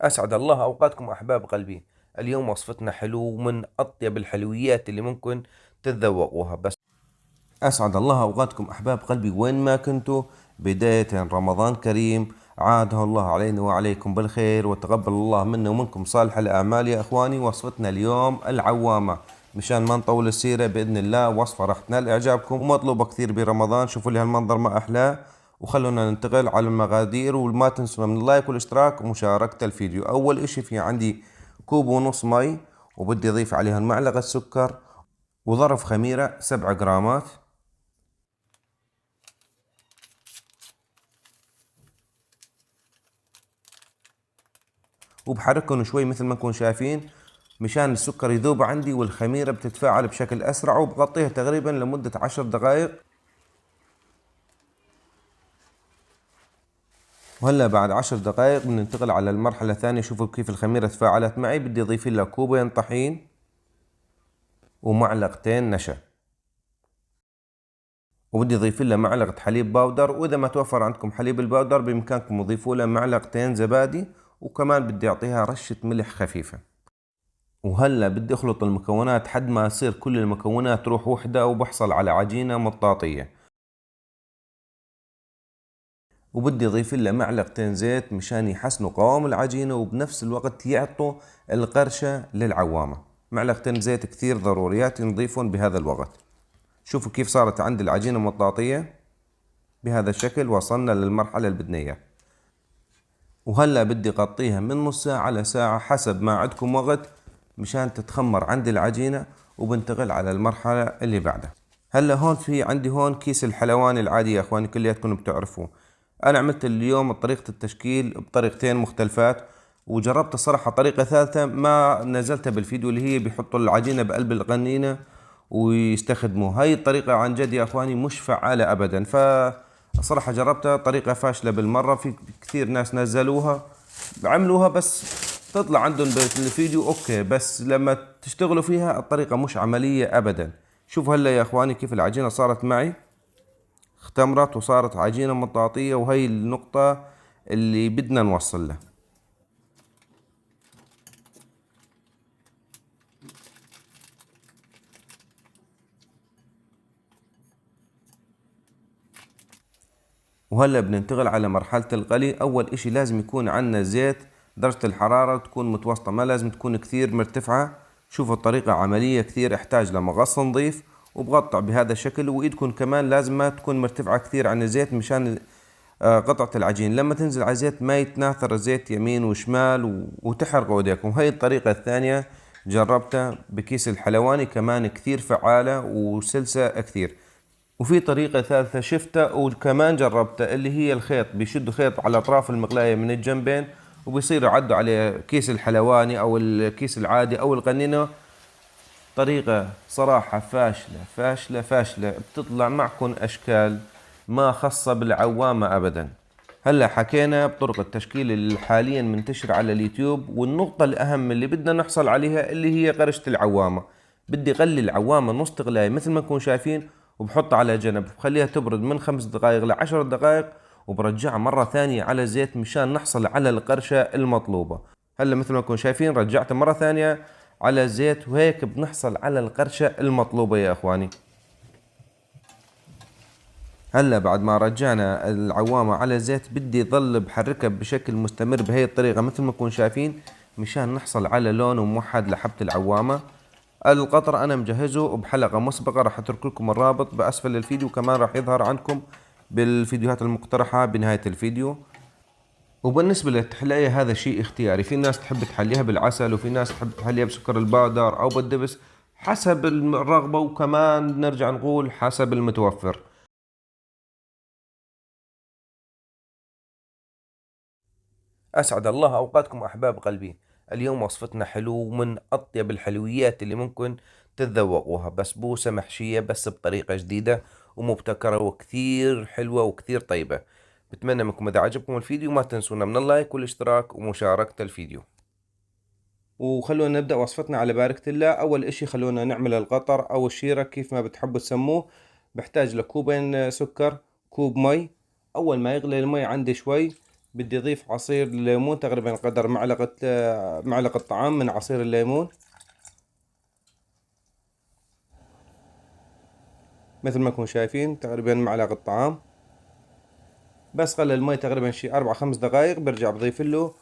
أسعد الله أوقاتكم أحباب قلبي. اليوم وصفتنا حلو من أطيب الحلويات اللي ممكن تتذوقوها. بس أسعد الله أوقاتكم أحباب قلبي وين ما كنتوا. بداية رمضان كريم، عاده الله علينا وعليكم بالخير، وتقبل الله منا ومنكم صالح الأعمال يا إخواني. وصفتنا اليوم العوامة. مشان ما نطول السيرة، بإذن الله وصفة راح تنال إعجابكم ومطلوبة كثير برمضان. شوفوا لي هالمنظر ما أحلاه. وخلونا ننتقل على المقادير، وما تنسونا من اللايك والاشتراك ومشاركة الفيديو. أول إشي في عندي كوب ونص مي، وبدي أضيف عليها معلقة سكر، وظرف خميرة 7 جرامات، وبحركهم شوي مثل ما نكون شايفين مشان السكر يذوب عندي والخميرة بتتفاعل بشكل أسرع. وبغطيها تقريبا لمدة 10 دقائق. وهلا بعد 10 دقائق بننتقل على المرحلة الثانية. شوفوا كيف الخميرة تفاعلت معي. بدي أضيف لها كوبين طحين ومعلقتين نشا، وبدي أضيف لها معلقة حليب باودر. وإذا ما توفر عندكم حليب الباودر بإمكانكم تضيفوا لها معلقتين زبادي. وكمان بدي أعطيها رشة ملح خفيفة. وهلا بدي اخلط المكونات حد ما يصير كل المكونات تروح وحدة، وبحصل على عجينة مطاطية. وبدي اضيف لها معلقتين زيت مشان يحسنوا قوام العجينة، وبنفس الوقت يعطوا القرشة للعوامة. معلقتين زيت كثير ضروريات نضيفهم بهذا الوقت. شوفوا كيف صارت عندي العجينة مطاطية بهذا الشكل. وصلنا للمرحلة اللي بدنا اياها. وهلا بدي اغطيها من نص ساعة لساعة حسب ما عندكم وقت مشان تتخمر عندي العجينة. وبنتقل على المرحلة اللي بعدها. هلا هون في عندي هون كيس الحلواني العادي يا اخواني، كلياتكم بتعرفوه. انا عملت اليوم طريقة التشكيل بطريقتين مختلفات، وجربت الصراحة طريقة ثالثة ما نزلتها بالفيديو، اللي هي بيحطوا العجينة بقلب القنينة ويستخدموا هاي الطريقة. عن جد يا اخواني مش فعالة ابدا. فصراحة جربتها طريقة فاشلة بالمرة. في كثير ناس نزلوها عملوها بس تطلع عندهم بالفيديو اوكي، بس لما تشتغلوا فيها الطريقة مش عملية ابدا. شوفوا هلا يا اخواني كيف العجينة صارت معي، اختمرت وصارت عجينة مطاطية. وهي النقطة اللي بدنا نوصل لها. وهلا بننتقل على مرحلة القلي. أول إشي لازم يكون عندنا زيت، درجة الحرارة تكون متوسطة، ما لازم تكون كثير مرتفعة. شوفوا الطريقة عملية كثير، احتاج لمغص نظيف وبقطع بهذا الشكل. وإيدكم كمان لازم ما تكون مرتفعة كثير عن الزيت مشان قطعة العجين لما تنزل على الزيت ما يتناثر الزيت يمين وشمال وتحرقوا ايديكم. هاي الطريقة الثانية جربتها بكيس الحلواني، كمان كثير فعالة وسلسة كثير. وفي طريقة ثالثة شفتها وكمان جربتها، اللي هي الخيط. بيشدوا خيط على أطراف المقلاية من الجنبين، وبيصيروا يعدوا عليه كيس الحلواني أو الكيس العادي أو القنينة. طريقة صراحة فاشلة فاشلة فاشلة. بتطلع معكم أشكال ما خاصة بالعوامة أبدا. هلا حكينا بطرق التشكيل اللي حاليا منتشرة على اليوتيوب، والنقطة الأهم اللي بدنا نحصل عليها اللي هي قرشة العوامة. بدي أغلي العوامة نص تغلاية مثل ما نكون شايفين، وبحطها على جنب، بخليها تبرد من 5 دقائق ل10 دقائق، وبرجعها مرة ثانية على زيت مشان نحصل على القرشة المطلوبة. هلا مثل ما نكون شايفين رجعتها مرة ثانية على زيت، وهيك بنحصل على القرشة المطلوبة يا اخواني. هلا بعد ما رجعنا العوامة على زيت بدي ظل بحركها بشكل مستمر بهي الطريقة مثل ما نكون شايفين مشان نحصل على لون موحد لحبة العوامة. القطر انا مجهزه بحلقة مسبقة، راح اترك لكم الرابط باسفل الفيديو، كمان راح يظهر عندكم بالفيديوهات المقترحة بنهاية الفيديو. وبالنسبة للتحلية هذا شيء اختياري، في ناس تحب تحليها بالعسل، وفي ناس تحب تحليها بسكر البودر أو بالدبس، حسب الرغبة. وكمان نرجع نقول حسب المتوفر. أسعد الله أوقاتكم أحباب قلبي. اليوم وصفتنا حلو من أطيب الحلويات اللي ممكن تتذوقوها. بسبوسة محشية بس بطريقة جديدة ومبتكرة وكثير حلوة وكثير طيبة. بتمنى منكم إذا عجبكم الفيديو ما تنسونا من اللايك والاشتراك ومشاركة الفيديو. وخلونا نبدأ وصفتنا على باركة الله. أول إشي خلونا نعمل القطر أو الشيرة كيف ما بتحبوا تسموه. بحتاج لكوبين سكر، كوب مي. أول ما يغلي المي عندي شوي بدي اضيف عصير الليمون تقريبا قدر معلقة طعام من عصير الليمون، مثل ما انكم شايفين تقريبا معلقة طعام. بس خلي المي تقريبا شي 4-5 دقائق، برجع بضيف له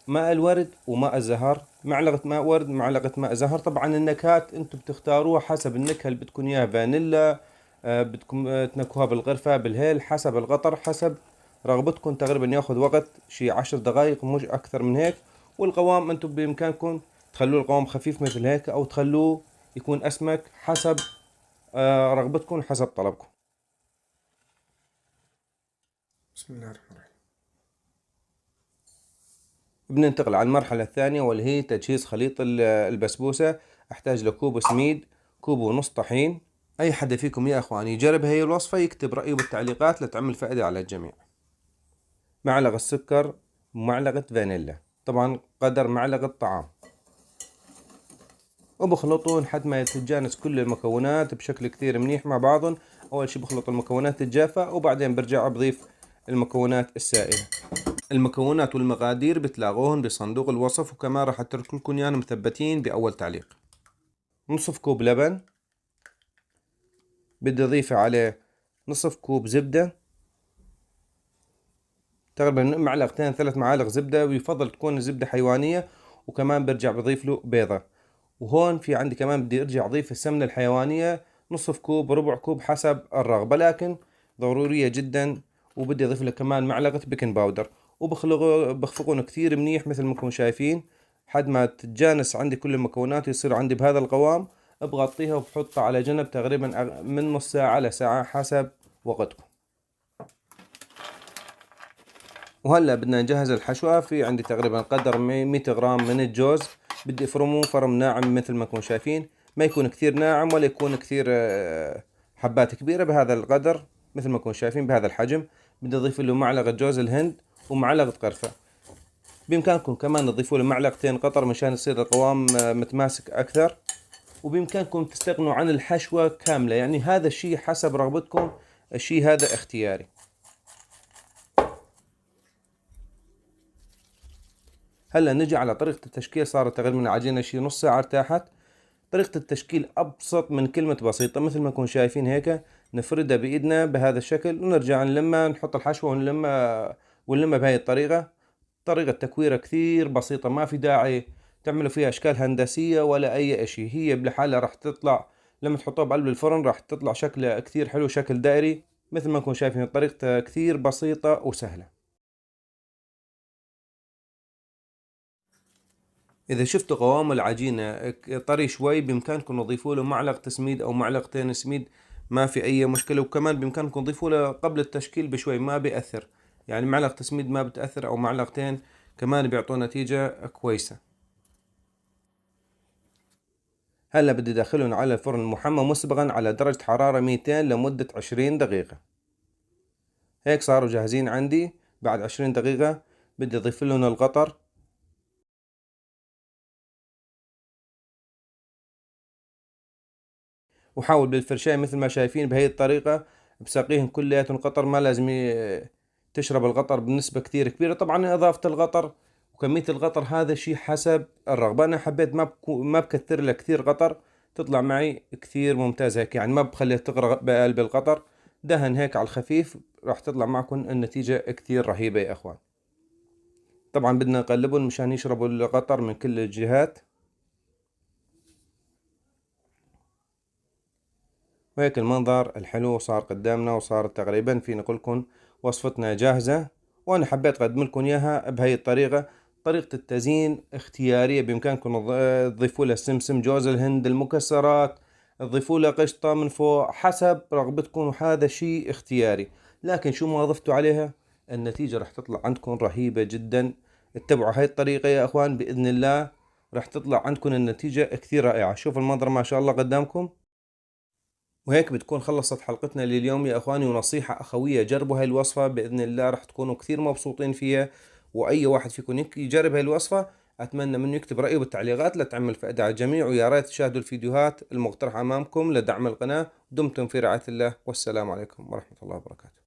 ماء الورد وماء الزهر، معلقة ماء ورد معلقة ماء زهر. طبعا النكهات انتم بتختاروها حسب النكهة اللي بدكم اياها، فانيلا بدكم تنكهوها بالقرفة بالهيل، حسب القطر حسب رغبتكم. تقريبا ياخذ وقت شي 10 دقائق مش اكثر من هيك. والقوام انتم بامكانكم تخلوه القوام خفيف مثل هيك، او تخلوه يكون اسمك حسب رغبتكم حسب طلبكم. بسم الله الرحمن الرحيم. بننتقل على المرحلة الثانية واللي هي تجهيز خليط البسبوسة. احتاج لكوب سميد، كوب ونص طحين. اي حدا فيكم يا اخواني يجرب هي الوصفة يكتب رأيه بالتعليقات لتعمل فائدة على الجميع. معلقة سكر ومعلقة فانيلا، طبعا قدر معلقة طعام، وبخلطون لحد ما تتجانس كل المكونات بشكل كثير منيح مع بعضهم. اول شي بخلط المكونات تتجافى، وبعدين برجع بضيف المكونات السائلة. المكونات والمقادير بتلاقوهن بصندوق الوصف، وكمان راح اترك لكم اياهم مثبتين باول تعليق. نصف كوب لبن، بدي اضيف عليه نصف كوب زبدة، تقريبا معلقتين 3 معالق زبدة، ويفضل تكون الزبدة حيوانية. وكمان برجع بضيف له بيضة. وهون في عندي كمان بدي ارجع اضيف السمنة الحيوانية نصف كوب ربع كوب حسب الرغبة، لكن ضرورية جدا. وبدي اضيف له كمان معلقة بيكنج باودر، بخفقون كثير منيح مثل ما انكم شايفين لحد ما تتجانس عندي كل المكونات ويصير عندي بهذا القوام. بغطيها وبحطها على جنب تقريبا من نص ساعة لساعة حسب وقتكم. وهلا بدنا نجهز الحشوة. في عندي تقريبا قدر 100 غرام من الجوز، بدي افرمه فرم ناعم مثل ما انكم شايفين، ما يكون كثير ناعم ولا يكون كثير حبات كبيرة، بهذا القدر مثل ما انكم شايفين بهذا الحجم. بدي اضيف له معلقة جوز الهند ومعلقة قرفة. بامكانكم كمان تضيفوا له معلقتين قطر مشان يصير القوام متماسك اكثر. وبامكانكم تستغنوا عن الحشوة كاملة، يعني هذا الشيء حسب رغبتكم، الشيء هذا اختياري. هلا نجي على طريقة التشكيل. صارت تقريبا العجينة شي نص ساعة ارتاحت. طريقة التشكيل أبسط من كلمة بسيطة، مثل ما نكون شايفين هيك. نفردها بإيدنا بهذا الشكل ونرجع نلمها، نحط الحشوة ونلمها بهاي الطريقة. طريقة تكويرها كثير بسيطة، ما في داعي تعملوا فيها أشكال هندسية ولا أي إشي. هي بلحالها راح تطلع لما تحطوها بقلب الفرن راح تطلع شكلها كثير حلو، شكل دائري. مثل ما نكون شايفين طريقتها كثير بسيطة وسهلة. إذا شفتوا قوام العجينة طري شوي، بإمكانكم تضيفوا له معلقة سميد أو معلقتين سميد، ما في أي مشكلة. وكمان بإمكانكم تضيفوا له قبل التشكيل بشوي، ما بيأثر. يعني معلقة سميد ما بتأثر أو معلقتين كمان بيعطوا نتيجة كويسة. هلا بدي أدخلهم على الفرن المحمى مسبقا على درجة حرارة 200 لمدة 20 دقيقة. هيك صاروا جاهزين عندي. بعد 20 دقيقة بدي أضيف لهم القطر، وحاول بالفرشاية مثل ما شايفين بهي الطريقة بساقيهم كلياتهم قطر. ما لازم تشرب القطر بنسبة كثير كبيرة. طبعا إضافة القطر وكمية القطر هذا شيء حسب الرغبة. أنا حبيت ما بكثر لها كثير قطر، تطلع معي كثير ممتازة هيك. يعني ما بخليها تغرق بقلب القطر، دهن هيك على الخفيف راح تطلع معكم النتيجة كثير رهيبة يا أخوان. طبعا بدنا نقلبهم مشان يشربوا القطر من كل الجهات. وهيك المنظر الحلو صار قدامنا، وصار تقريبا في نقولكم وصفتنا جاهزة. وانا حبيت اقدم لكم اياها بهي الطريقة. طريقة التزيين اختيارية، بامكانكم تضيفوا لها سمسم، جوز الهند، المكسرات، تضيفوا لها قشطة من فوق حسب رغبتكم، وهذا شيء اختياري. لكن شو ما ضفتوا عليها النتيجة راح تطلع عندكم رهيبة جدا. اتبعوا هاي الطريقة يا اخوان، باذن الله راح تطلع عندكم النتيجة كثير رائعة. شوف المنظر ما شاء الله قدامكم. وهيك بتكون خلصت حلقتنا لليوم يا اخواني. ونصيحة اخوية، جربوا هاي الوصفة باذن الله راح تكونوا كثير مبسوطين فيها. واي واحد فيكم يجرب هاي الوصفة اتمنى منه يكتب رأيه بالتعليقات لتعمل فائدة على الجميع. ويا ريت تشاهدوا الفيديوهات المقترحة امامكم لدعم القناة. دمتم في رعاية الله، والسلام عليكم ورحمة الله وبركاته.